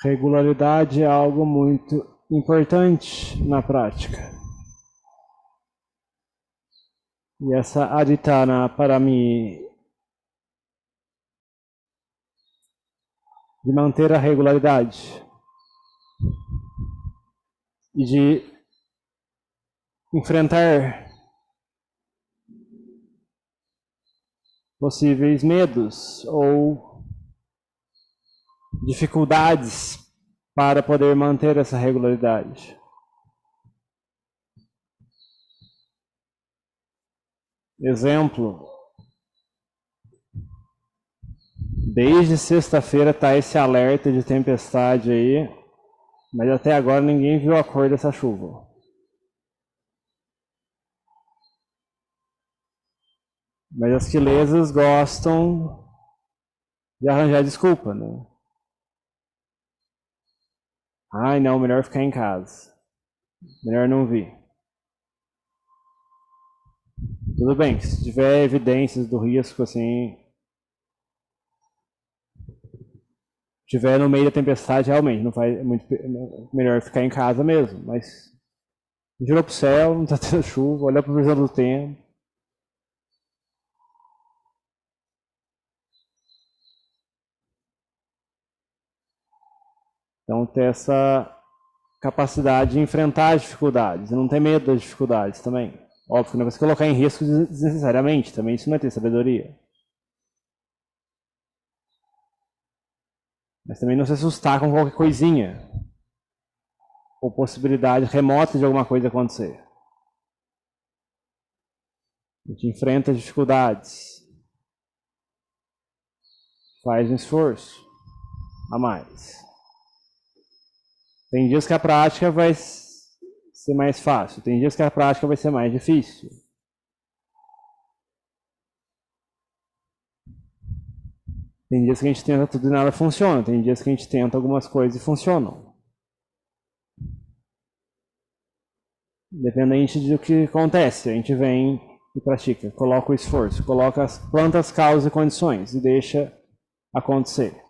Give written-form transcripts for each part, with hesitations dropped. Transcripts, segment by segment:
Regularidade é algo muito importante na prática. E essa aditana para mim de manter a regularidade e de enfrentar possíveis medos ou dificuldades para poder manter essa regularidade. Exemplo, desde sexta-feira está esse alerta de tempestade aí, mas até agora ninguém viu a cor dessa chuva. Mas as quilesas gostam de arranjar desculpa, né? Ai, não, melhor ficar em casa. Melhor não vir. Tudo bem, se tiver evidências do risco, assim, tiver no meio da tempestade, realmente, não faz muito melhor ficar em casa mesmo, mas girou pro céu, não tá tendo chuva, olha a previsão do tempo. Então, ter essa capacidade de enfrentar as dificuldades, e não ter medo das dificuldades também. Óbvio que não vai se colocar em risco desnecessariamente, também isso não é ter sabedoria. Mas também não se assustar com qualquer coisinha, ou possibilidade remota de alguma coisa acontecer. A gente enfrenta as dificuldades, faz um esforço a mais. Tem dias que a prática vai ser mais fácil, tem dias que a prática vai ser mais difícil. Tem dias que a gente tenta tudo e nada funciona, tem dias que a gente tenta algumas coisas e funcionam. Independente do que acontece, a gente vem e pratica, coloca o esforço, planta as causas e condições e deixa acontecer.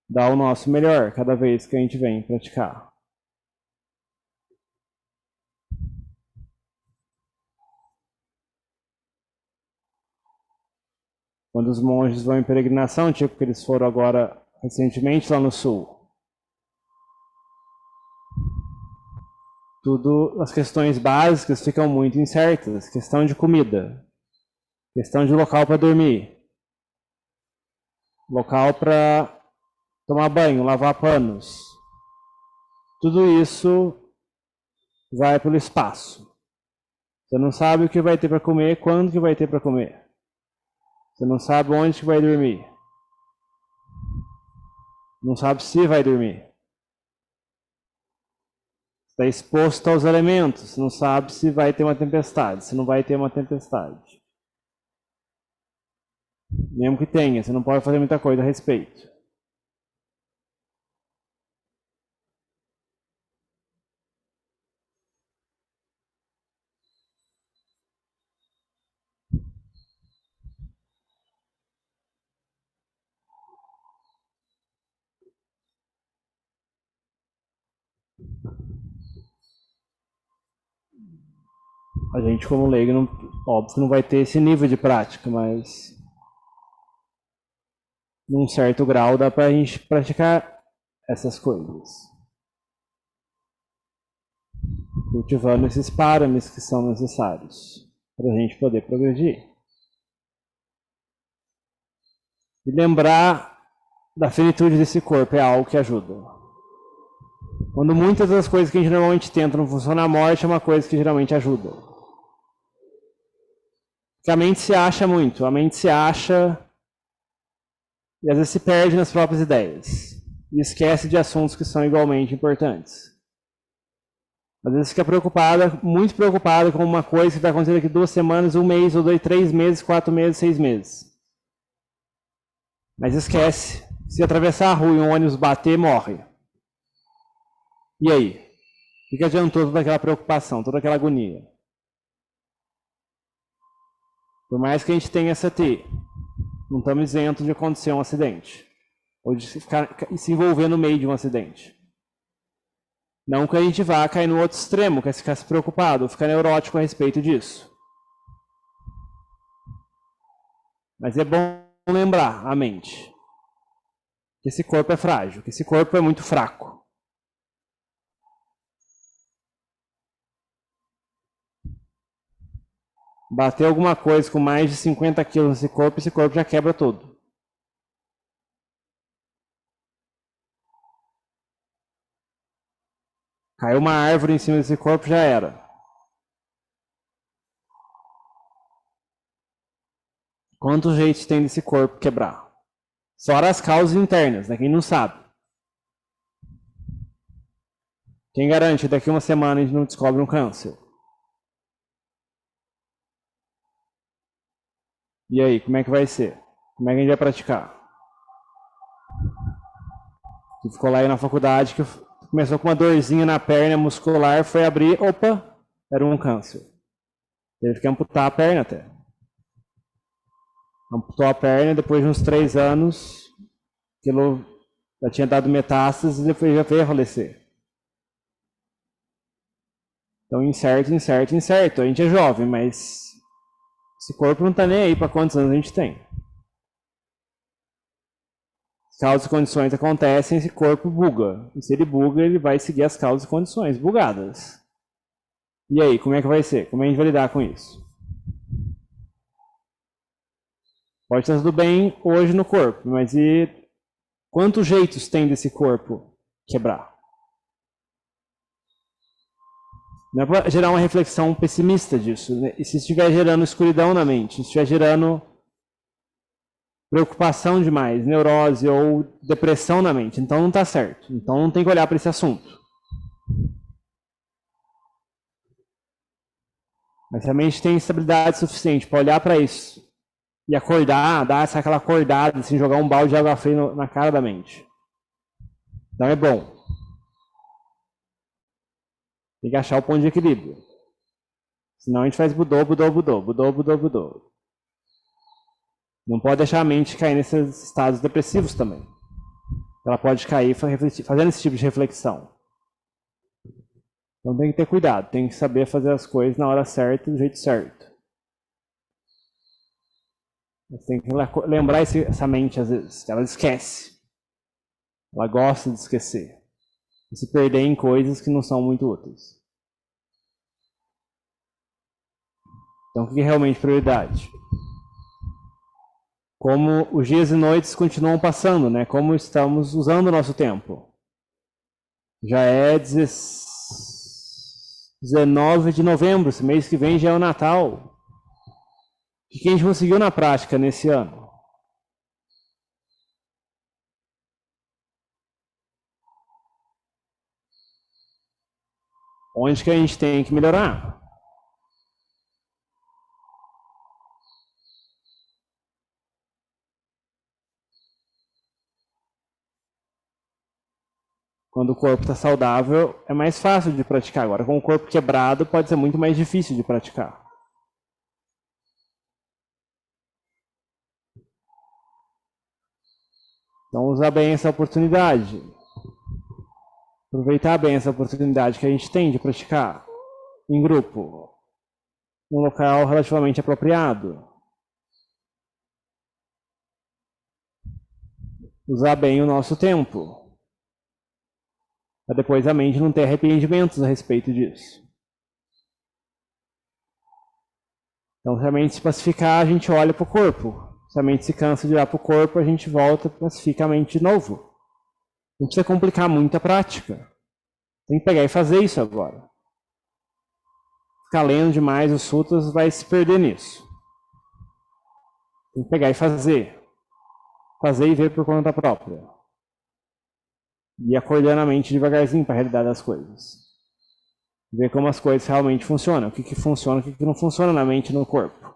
Dá o nosso melhor cada vez que a gente vem praticar. Quando os monges vão em peregrinação, tipo que eles foram agora recentemente lá no sul, tudo, as questões básicas ficam muito incertas. Questão de comida, questão de local para dormir, local para tomar banho, lavar panos. Tudo isso vai pelo espaço. Você não sabe o que vai ter para comer, quando que vai ter para comer. Você não sabe onde que vai dormir. Não sabe se vai dormir. Está exposto aos elementos, não sabe se vai ter uma tempestade, se não vai ter uma tempestade. Mesmo que tenha, você não pode fazer muita coisa a respeito. A gente, como leigo, não, óbvio que não vai ter esse nível de prática, mas num certo grau dá para a gente praticar essas coisas, cultivando esses parâmetros que são necessários para a gente poder progredir. E lembrar da finitude desse corpo é algo que ajuda. Quando muitas das coisas que a gente normalmente tenta não funcionam, a morte é uma coisa que geralmente ajuda. Porque a mente se acha muito, a mente se acha e às vezes se perde nas próprias ideias. E esquece de assuntos que são igualmente importantes. Às vezes fica preocupada, muito preocupada com uma coisa que vai acontecer daqui 2 semanas, 1 mês, ou 2, 3 meses, 4 meses, 6 meses. Mas esquece, se atravessar a rua e um ônibus bater, morre. E aí? O que adiantou toda aquela preocupação, toda aquela agonia? Por mais que a gente tenha essa TI, não estamos isentos de acontecer um acidente. Ou de se envolver no meio de um acidente. Não que a gente vá cair no outro extremo, que é ficar se preocupado, ou ficar neurótico a respeito disso. Mas é bom lembrar a mente que esse corpo é frágil, que esse corpo é muito fraco. Bater alguma coisa com mais de 50 quilos nesse corpo, esse corpo já quebra todo. Caiu uma árvore em cima desse corpo, já era. Quantos jeitos tem desse corpo quebrar? Fora as causas internas, né? Quem não sabe. Quem garante que daqui a uma semana a gente não descobre um câncer? E aí, como é que vai ser? Como é que a gente vai praticar? Você ficou lá aí na faculdade, que começou com uma dorzinha na perna muscular, foi abrir, opa, era um câncer. Teve que amputar a perna até. Amputou a perna, depois de uns 3 anos, aquilo já tinha dado metástase e depois já veio a falecer. Então, incerto, incerto, incerto. A gente é jovem, mas esse corpo não está nem aí para quantos anos a gente tem. Causas e condições acontecem, esse corpo buga. E se ele buga, ele vai seguir as causas e condições bugadas. E aí, como é que vai ser? Como é que a gente vai lidar com isso? Pode estar tudo bem hoje no corpo, mas e quantos jeitos tem desse corpo quebrar? Não é para gerar uma reflexão pessimista disso. Né? E se estiver gerando escuridão na mente, se estiver gerando preocupação demais, neurose ou depressão na mente, então não está certo. Então não tem que olhar para esse assunto. Mas se a mente tem estabilidade suficiente para olhar para isso e acordar, dar aquela acordada, assim, jogar um balde de água fria na cara da mente. Então é bom. Tem que achar o ponto de equilíbrio. Senão a gente faz budô, budô, budô, budô, budô, budô. Não pode deixar a mente cair nesses estados depressivos também. Ela pode cair fazendo esse tipo de reflexão. Então tem que ter cuidado, tem que saber fazer as coisas na hora certa, do jeito certo. Você tem que lembrar essa mente às vezes, ela esquece. Ela gosta de esquecer. E se perder em coisas que não são muito úteis. Então o que é realmente prioridade? Como os dias e noites continuam passando, né? Como estamos usando o nosso tempo. Já é 19 de novembro, esse mês que vem já é o Natal. O que a gente conseguiu na prática nesse ano? Onde que a gente tem que melhorar? Quando o corpo está saudável, é mais fácil de praticar. Agora, com o corpo quebrado, pode ser muito mais difícil de praticar. Então, usar bem essa oportunidade. Aproveitar bem essa oportunidade que a gente tem de praticar em grupo, num local relativamente apropriado. Usar bem o nosso tempo. Para depois a mente não ter arrependimentos a respeito disso. Então, se a mente se pacificar, a gente olha para o corpo. Se a mente se cansa de olhar para o corpo, a gente volta e pacifica a mente de novo. Não precisa complicar muito a prática. Tem que pegar e fazer isso agora. Ficar lendo demais os sutras vai se perder nisso. Tem que pegar e fazer. Fazer e ver por conta própria. E acordando a mente devagarzinho para a realidade das coisas. Ver como as coisas realmente funcionam. O que funciona, o que não funciona na mente e no corpo.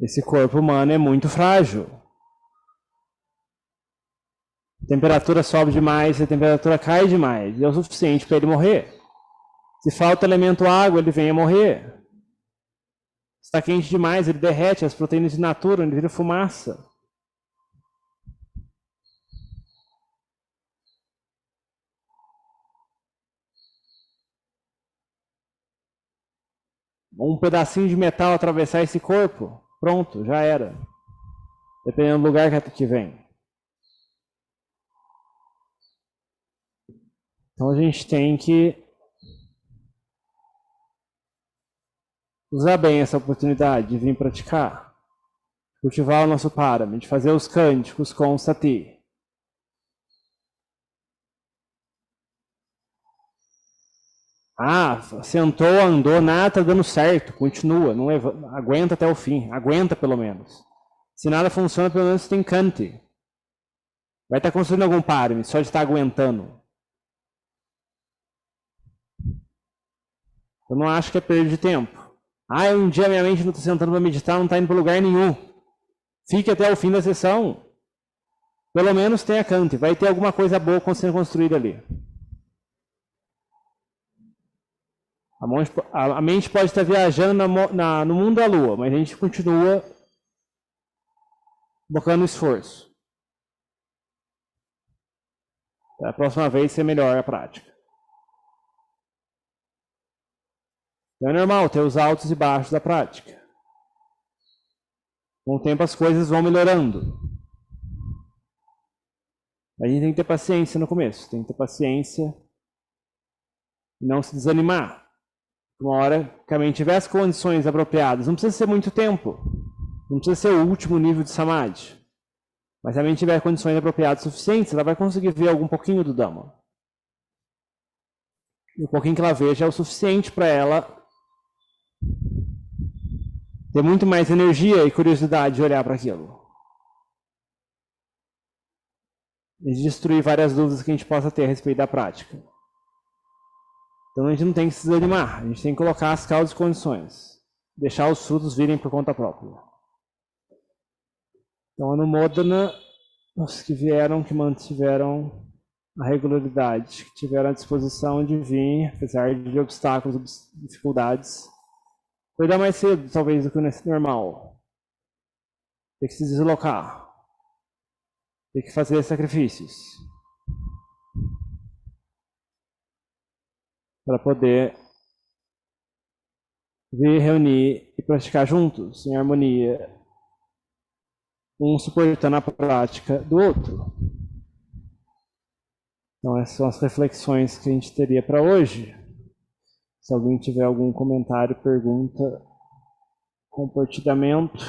Esse corpo humano é muito frágil. A temperatura sobe demais, a temperatura cai demais, e é o suficiente para ele morrer. Se falta elemento água, ele vem a morrer. Se está quente demais, ele derrete, as proteínas de natura, ele vira fumaça. Um pedacinho de metal atravessar esse corpo, pronto, já era. Dependendo do lugar que vem. Então a gente tem que usar bem essa oportunidade de vir praticar. Cultivar o nosso parami, de fazer os cânticos com sati. Ah, sentou, andou, nada tá dando certo, continua, não aguenta até o fim, aguenta pelo menos. Se nada funciona, pelo menos tem cante. Vai estar construindo algum parami, só de estar aguentando. Eu não acho que é perda de tempo. Ah, um dia minha mente não está sentando para meditar, não está indo para lugar nenhum. Fique até o fim da sessão. Pelo menos tenha cante, vai ter alguma coisa boa sendo construída ali. A mente pode estar viajando no mundo da lua, mas a gente continua bocando esforço. Da próxima vez ser melhor a prática. Então é normal ter os altos e baixos da prática. Com o tempo as coisas vão melhorando. A gente tem que ter paciência no começo, tem que ter paciência e não se desanimar. Uma hora que a mente tiver as condições apropriadas, não precisa ser muito tempo, não precisa ser o último nível de samadhi, mas se a mente tiver condições apropriadas suficientes, ela vai conseguir ver algum pouquinho do Dhamma. E o pouquinho que ela veja é o suficiente para ela ter muito mais energia e curiosidade de olhar para aquilo. E de destruir várias dúvidas que a gente possa ter a respeito da prática. Então a gente não tem que se desanimar, a gente tem que colocar as causas e condições. Deixar os frutos virem por conta própria. Então, Anumodana, os que vieram, que mantiveram a regularidade, que tiveram a disposição de vir, apesar de obstáculos, dificuldades, cuidar mais cedo, talvez, do que o normal. Tem que se deslocar. Tem que fazer sacrifícios. Para poder vir, reunir e praticar juntos, em harmonia, um suportando a prática do outro. Então essas são as reflexões que a gente teria para hoje. Se alguém tiver algum comentário, pergunta, compartilhamento.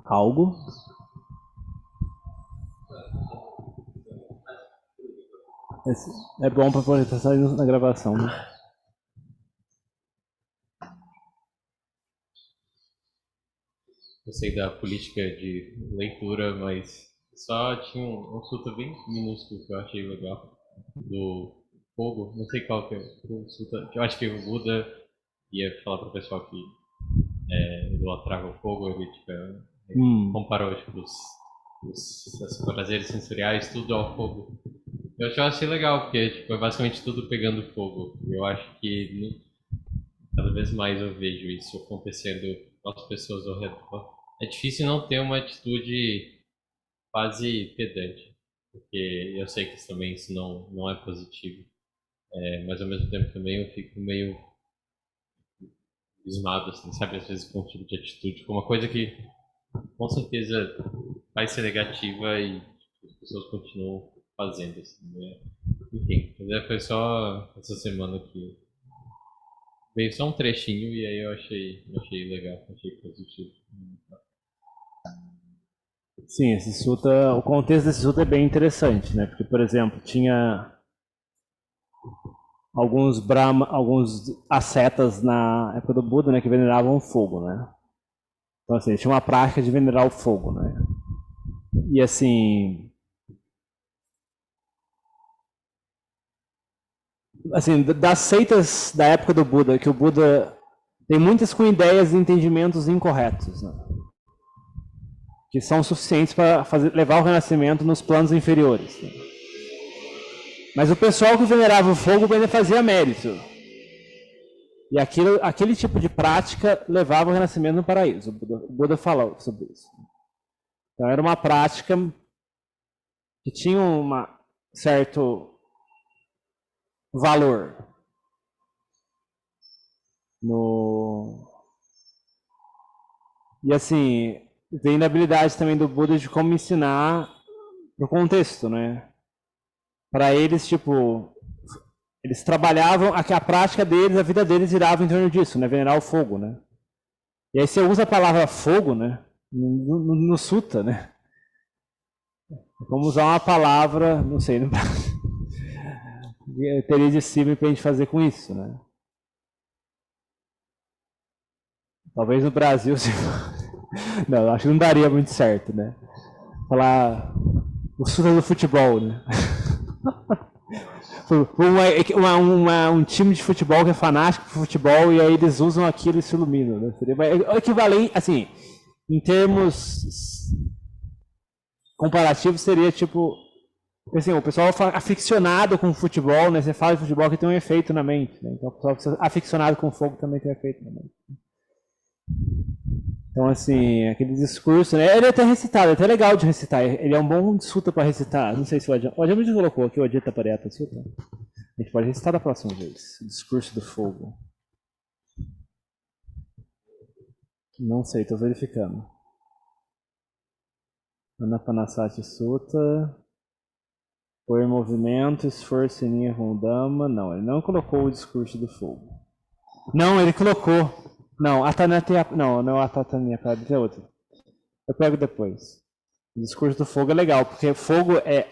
Algo? É bom para poder estar saindo na gravação, né? Eu sei da política de leitura, mas só tinha um sutta bem minúsculo que eu achei legal, do fogo, não sei qual que é o sutta, que eu acho que o Buda ia falar para o pessoal que idolatrava o fogo, ele tipo, comparou tipo, os prazeres sensoriais, tudo ao fogo. Eu achei legal, porque tipo, é basicamente tudo pegando fogo. Eu acho que cada vez mais eu vejo isso acontecendo com as pessoas ao redor. É difícil não ter uma atitude quase pedante, porque eu sei que isso não é positivo, mas ao mesmo tempo também eu fico meio abismado, assim, sabe, às vezes com um tipo de atitude, com uma coisa que com certeza vai ser negativa e as pessoas continuam fazendo, assim, né? Enfim, mas foi só essa semana que veio só um trechinho e aí eu achei legal, achei positivo. Sim, esse sutta, o contexto desse sutta é bem interessante, né? Porque, por exemplo, tinha alguns ascetas na época do Buda, né, que veneravam o fogo, né? Então, assim, tinha uma prática de venerar o fogo, né? E, assim, das seitas da época do Buda, que o Buda tem muitas com ideias e entendimentos incorretos, né? Que são suficientes para levar o renascimento nos planos inferiores. Né? Mas o pessoal que venerava o fogo ainda fazia mérito. E aquele tipo de prática levava o renascimento no paraíso. O Buda falou sobre isso. Então era uma prática que tinha um certo valor e assim, vem da habilidade também do Buda de como ensinar no contexto, né? Para eles, tipo, eles trabalhavam, a prática deles, a vida deles girava em torno disso, né? Venerar o fogo, né? E aí você usa a palavra fogo, né? No sutta, né? É como usar uma palavra, não sei, não teria de cima pra gente fazer com isso, né? Talvez no Brasil, não, acho que não daria muito certo, né? Falar o sutta do futebol, né? Um time de futebol que é fanático por futebol e aí eles usam aquilo e se iluminam, né? O equivalente, assim, em termos comparativos seria tipo, assim, o pessoal aficionado com futebol, né? Você fala de futebol que tem um efeito na mente, né? Então o pessoal aficionado com fogo também tem um efeito na mente. Então, assim, aquele discurso, né? Ele é até recitado, é até legal de recitar. Ele é um bom sutta para recitar. Não sei se o Ajahn me colocou aqui o Adita Pariyata Sutta. A gente pode recitar da próxima vez. O discurso do fogo. Não sei, estou verificando. Anapanasati Sutta. Por movimento, esforço em linha com o Dhamma. Não, ele não colocou o discurso do fogo. Não, ele colocou. Não, não é Atatanyapadi, é outro. Eu pego depois. O discurso do fogo é legal, porque fogo é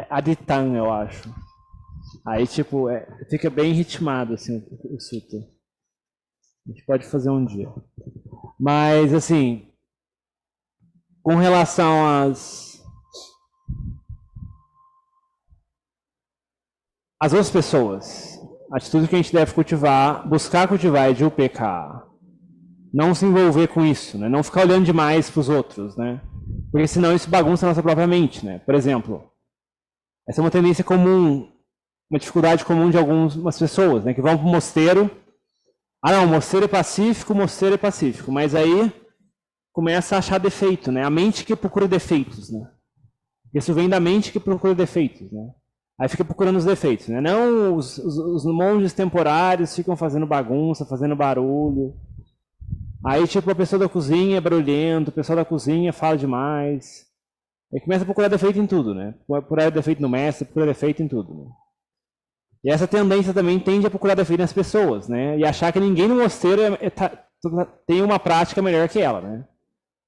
Aditan, eu acho. Aí, tipo, fica bem ritmado, assim, o sutta. A gente pode fazer um dia. Mas, assim, com relação às outras pessoas, a atitude que a gente deve cultivar, buscar cultivar é de UPK. Não se envolver com isso, né? Não ficar olhando demais para os outros, né? Porque senão isso bagunça a nossa própria mente, né? Por exemplo, essa é uma tendência comum, uma dificuldade comum de algumas pessoas, né? Que vão para o mosteiro. Ah, não, mosteiro é pacífico, mas aí começa a achar defeito, né? A mente que procura defeitos, né? Isso vem da mente que procura defeitos, né? Aí fica procurando os defeitos, né? Não, os monges temporários ficam fazendo bagunça, fazendo barulho. Aí, tipo, a pessoa da cozinha é barulhento, o pessoal da cozinha fala demais. Aí começa a procurar defeito em tudo, né? Procurar defeito no mestre, procurar defeito em tudo. Né? E essa tendência também tende a procurar defeito nas pessoas, né? E achar que ninguém no mosteiro tem uma prática melhor que ela, né?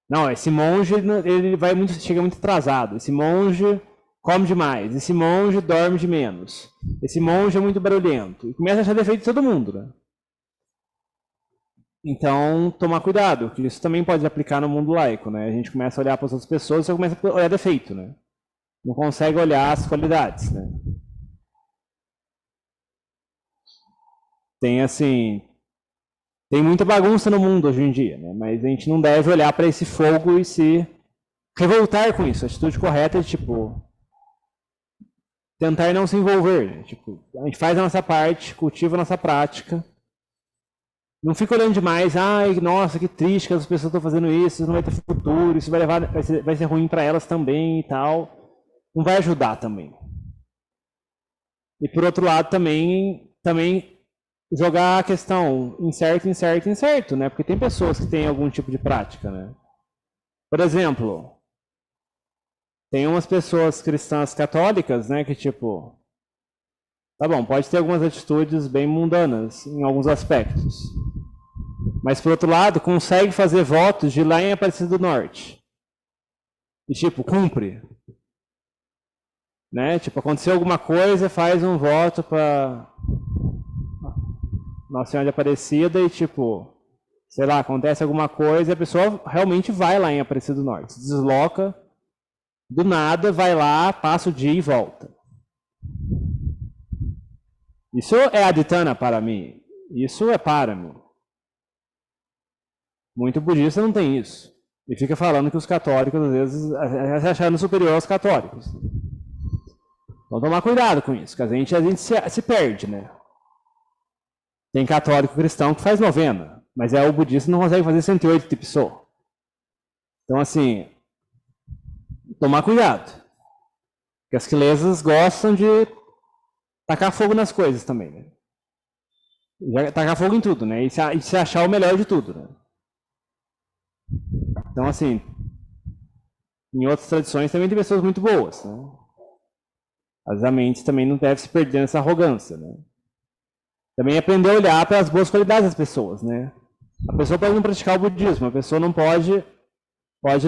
Não, esse monge ele chega muito atrasado. Esse monge come demais. Esse monge dorme de menos. Esse monge é muito barulhento. E começa a achar defeito de todo mundo, né? Então, tomar cuidado, que isso também pode aplicar no mundo laico, né? A gente começa a olhar para as outras pessoas e você começa a olhar defeito, né? Não consegue olhar as qualidades, né? Tem muita bagunça no mundo hoje em dia, né? Mas a gente não deve olhar para esse fogo e se revoltar com isso. A atitude correta é, tipo, tentar não se envolver, né? Tipo, a gente faz a nossa parte, cultiva a nossa prática. Não fica olhando demais, ai, nossa, que triste que as pessoas estão fazendo isso não vai ter futuro, isso vai ser ruim para elas também e tal. Não vai ajudar também. E por outro lado, também jogar a questão incerto, né? Porque tem pessoas que têm algum tipo de prática, né? Por exemplo, tem umas pessoas cristãs católicas, né, que tipo, tá bom, pode ter algumas atitudes bem mundanas em alguns aspectos. Mas, por outro lado, consegue fazer votos de lá em Aparecida do Norte. E tipo, cumpre. Né? Tipo, aconteceu alguma coisa, faz um voto para Nossa Senhora de Aparecida e tipo, sei lá, acontece alguma coisa e a pessoa realmente vai lá em Aparecida do Norte. Se desloca, do nada, vai lá, passa o dia e volta. Isso é aditana para mim. Isso é para mim. Muito budista não tem isso. E fica falando que os católicos, às vezes, se achando superior aos católicos. Então tomar cuidado com isso, que a gente se perde, né? Tem católico cristão que faz novena, mas o budista não consegue fazer 108 de Tipsô. Então, assim, tomar cuidado. Porque as quilesas gostam de tacar fogo nas coisas também, né? Tacar fogo em tudo, né? E se achar o melhor de tudo, né? Então, assim, em outras tradições também tem pessoas muito boas, né? Mas a mente também não deve se perder nessa arrogância, né? Também aprender a olhar para as boas qualidades das pessoas, né? A pessoa pode não praticar o budismo, a pessoa não pode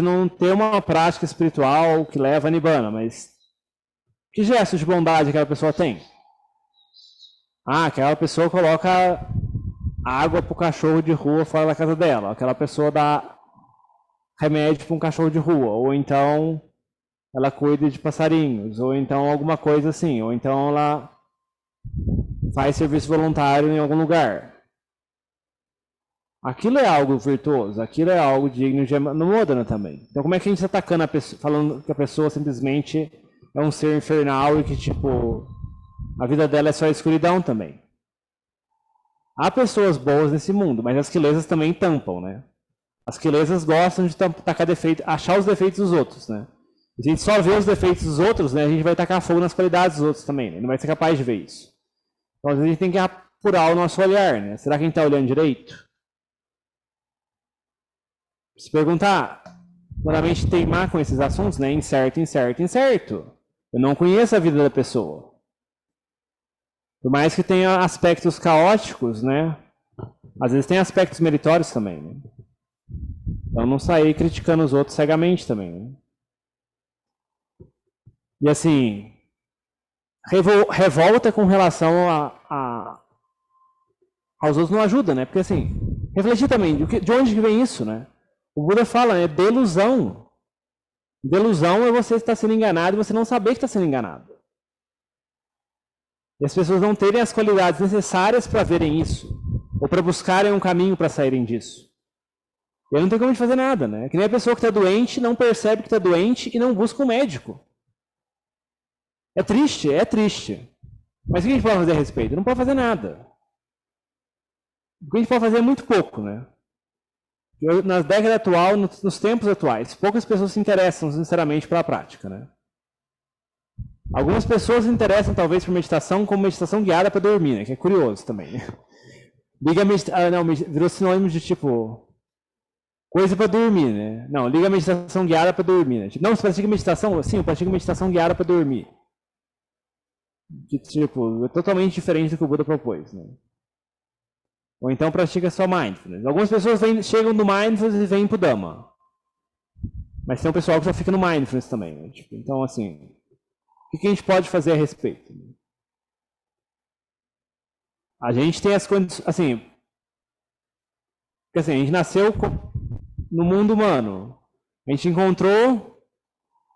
não ter uma prática espiritual que leva a Nibbana, mas que gestos de bondade aquela pessoa tem? Ah, aquela pessoa coloca água para o cachorro de rua fora da casa dela, aquela pessoa dá remédio para um cachorro de rua, ou então ela cuida de passarinhos, ou então alguma coisa assim, ou então ela faz serviço voluntário em algum lugar. Aquilo é algo virtuoso, aquilo é algo digno de Anumodana também. Então como é que a gente está atacando a pessoa, falando que a pessoa simplesmente é um ser infernal e que, tipo, a vida dela é só escuridão também? Há pessoas boas nesse mundo, mas as quilesas também tampam, né? As quilesas gostam de tacar defeito, achar os defeitos dos outros, né? Se a gente só vê os defeitos dos outros, né, a gente vai tacar fogo nas qualidades dos outros também, né? Não vai ser capaz de ver isso. Então, às vezes, a gente tem que apurar o nosso olhar, né? Será que a gente está olhando direito? Se perguntar, quando a mente teimar com esses assuntos, né? Incerto. Eu não conheço a vida da pessoa. Por mais que tenha aspectos caóticos, né? Às vezes tem aspectos meritórios também, né? Então não sair criticando os outros cegamente também, né? E assim, revolta com relação aos outros não ajuda, né? Porque assim, refletir também, de onde vem isso, né? O Buda fala, né? Delusão. Delusão é você estar sendo enganado e você não saber que está sendo enganado. E as pessoas não terem as qualidades necessárias para verem isso, ou para buscarem um caminho para saírem disso. E aí não tem como a gente fazer nada, né? Que nem a pessoa que está doente não percebe que está doente e não busca um médico. É triste. Mas o que a gente pode fazer a respeito? Não pode fazer nada. O que a gente pode fazer é muito pouco, né? Na década atual, nos tempos atuais, poucas pessoas se interessam sinceramente pela prática, né? Algumas pessoas se interessam talvez por meditação como meditação guiada para dormir, né? Que é curioso também, né? Virou sinônimo de tipo coisa para dormir, né? Não, liga a meditação guiada para dormir, né? Não, você pratica meditação? Sim, eu pratico meditação guiada para dormir. Que, tipo, é totalmente diferente do que o Buda propôs, né? Ou então pratica só mindfulness. Algumas pessoas chegam no mindfulness e vêm pro Dhamma. Mas tem um pessoal que só fica no mindfulness também, né? Tipo, então, assim, o que a gente pode fazer a respeito? A gente tem as condições, assim, porque assim, a gente nasceu no mundo humano. A gente encontrou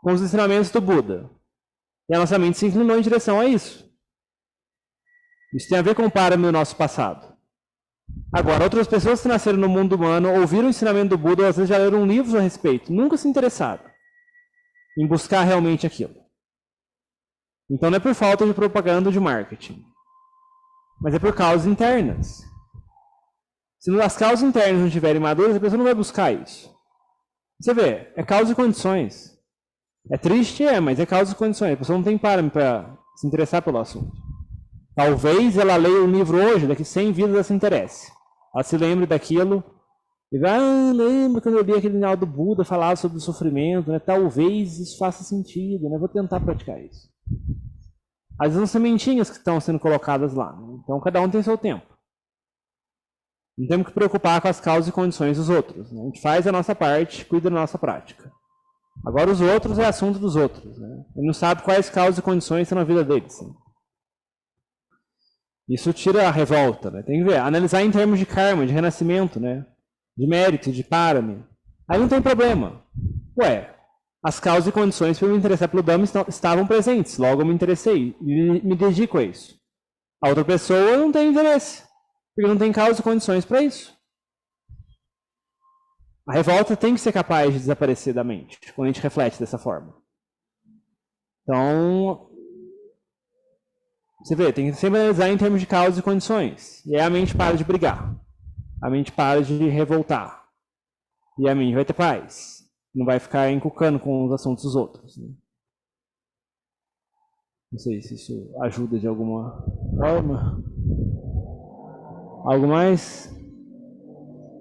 com os ensinamentos do Buda. E a nossa mente se inclinou em direção a isso. Isso tem a ver com o páramo do nosso passado. Agora, outras pessoas que nasceram no mundo humano ouviram o ensinamento do Buda, ou às vezes já leram livros a respeito, nunca se interessaram em buscar realmente aquilo. Então não é por falta de propaganda ou de marketing, mas é por causas internas. Se as causas internas não estiverem maduras, a pessoa não vai buscar isso. Você vê, é causa e condições. É triste, mas é causa e condições. A pessoa não tem páramo para se interessar pelo assunto. Talvez ela leia um livro hoje, daqui 100 vidas ela se interesse. Ela se lembre daquilo e vai, lembra quando eu li aquele canal do Buda falava sobre o sofrimento, né? Talvez isso faça sentido, né? Vou tentar praticar isso. Às vezes são sementinhas que estão sendo colocadas lá, né? Então cada um tem seu tempo. Não temos que preocupar com as causas e condições dos outros, né? A gente faz a nossa parte, cuida da nossa prática. Agora os outros é assunto dos outros, né? Ele não sabe quais causas e condições estão na vida deles. Né? Isso tira a revolta, né? Tem que ver, analisar em termos de karma, de renascimento, né? De mérito, de parame. Aí não tem problema. Ué, as causas e condições para eu me interessar pelo Dhamma estavam presentes, logo eu me interessei e me dedico a isso. A outra pessoa não tem interesse, porque não tem causas e condições para isso. A revolta tem que ser capaz de desaparecer da mente, quando a gente reflete dessa forma. Então, você vê, tem que sempre analisar em termos de causas e condições. E aí a mente para de brigar. A mente para de revoltar. E a mente vai ter paz. Não vai ficar encucando com os assuntos dos outros. Né? Não sei se isso ajuda de alguma forma. Algo mais?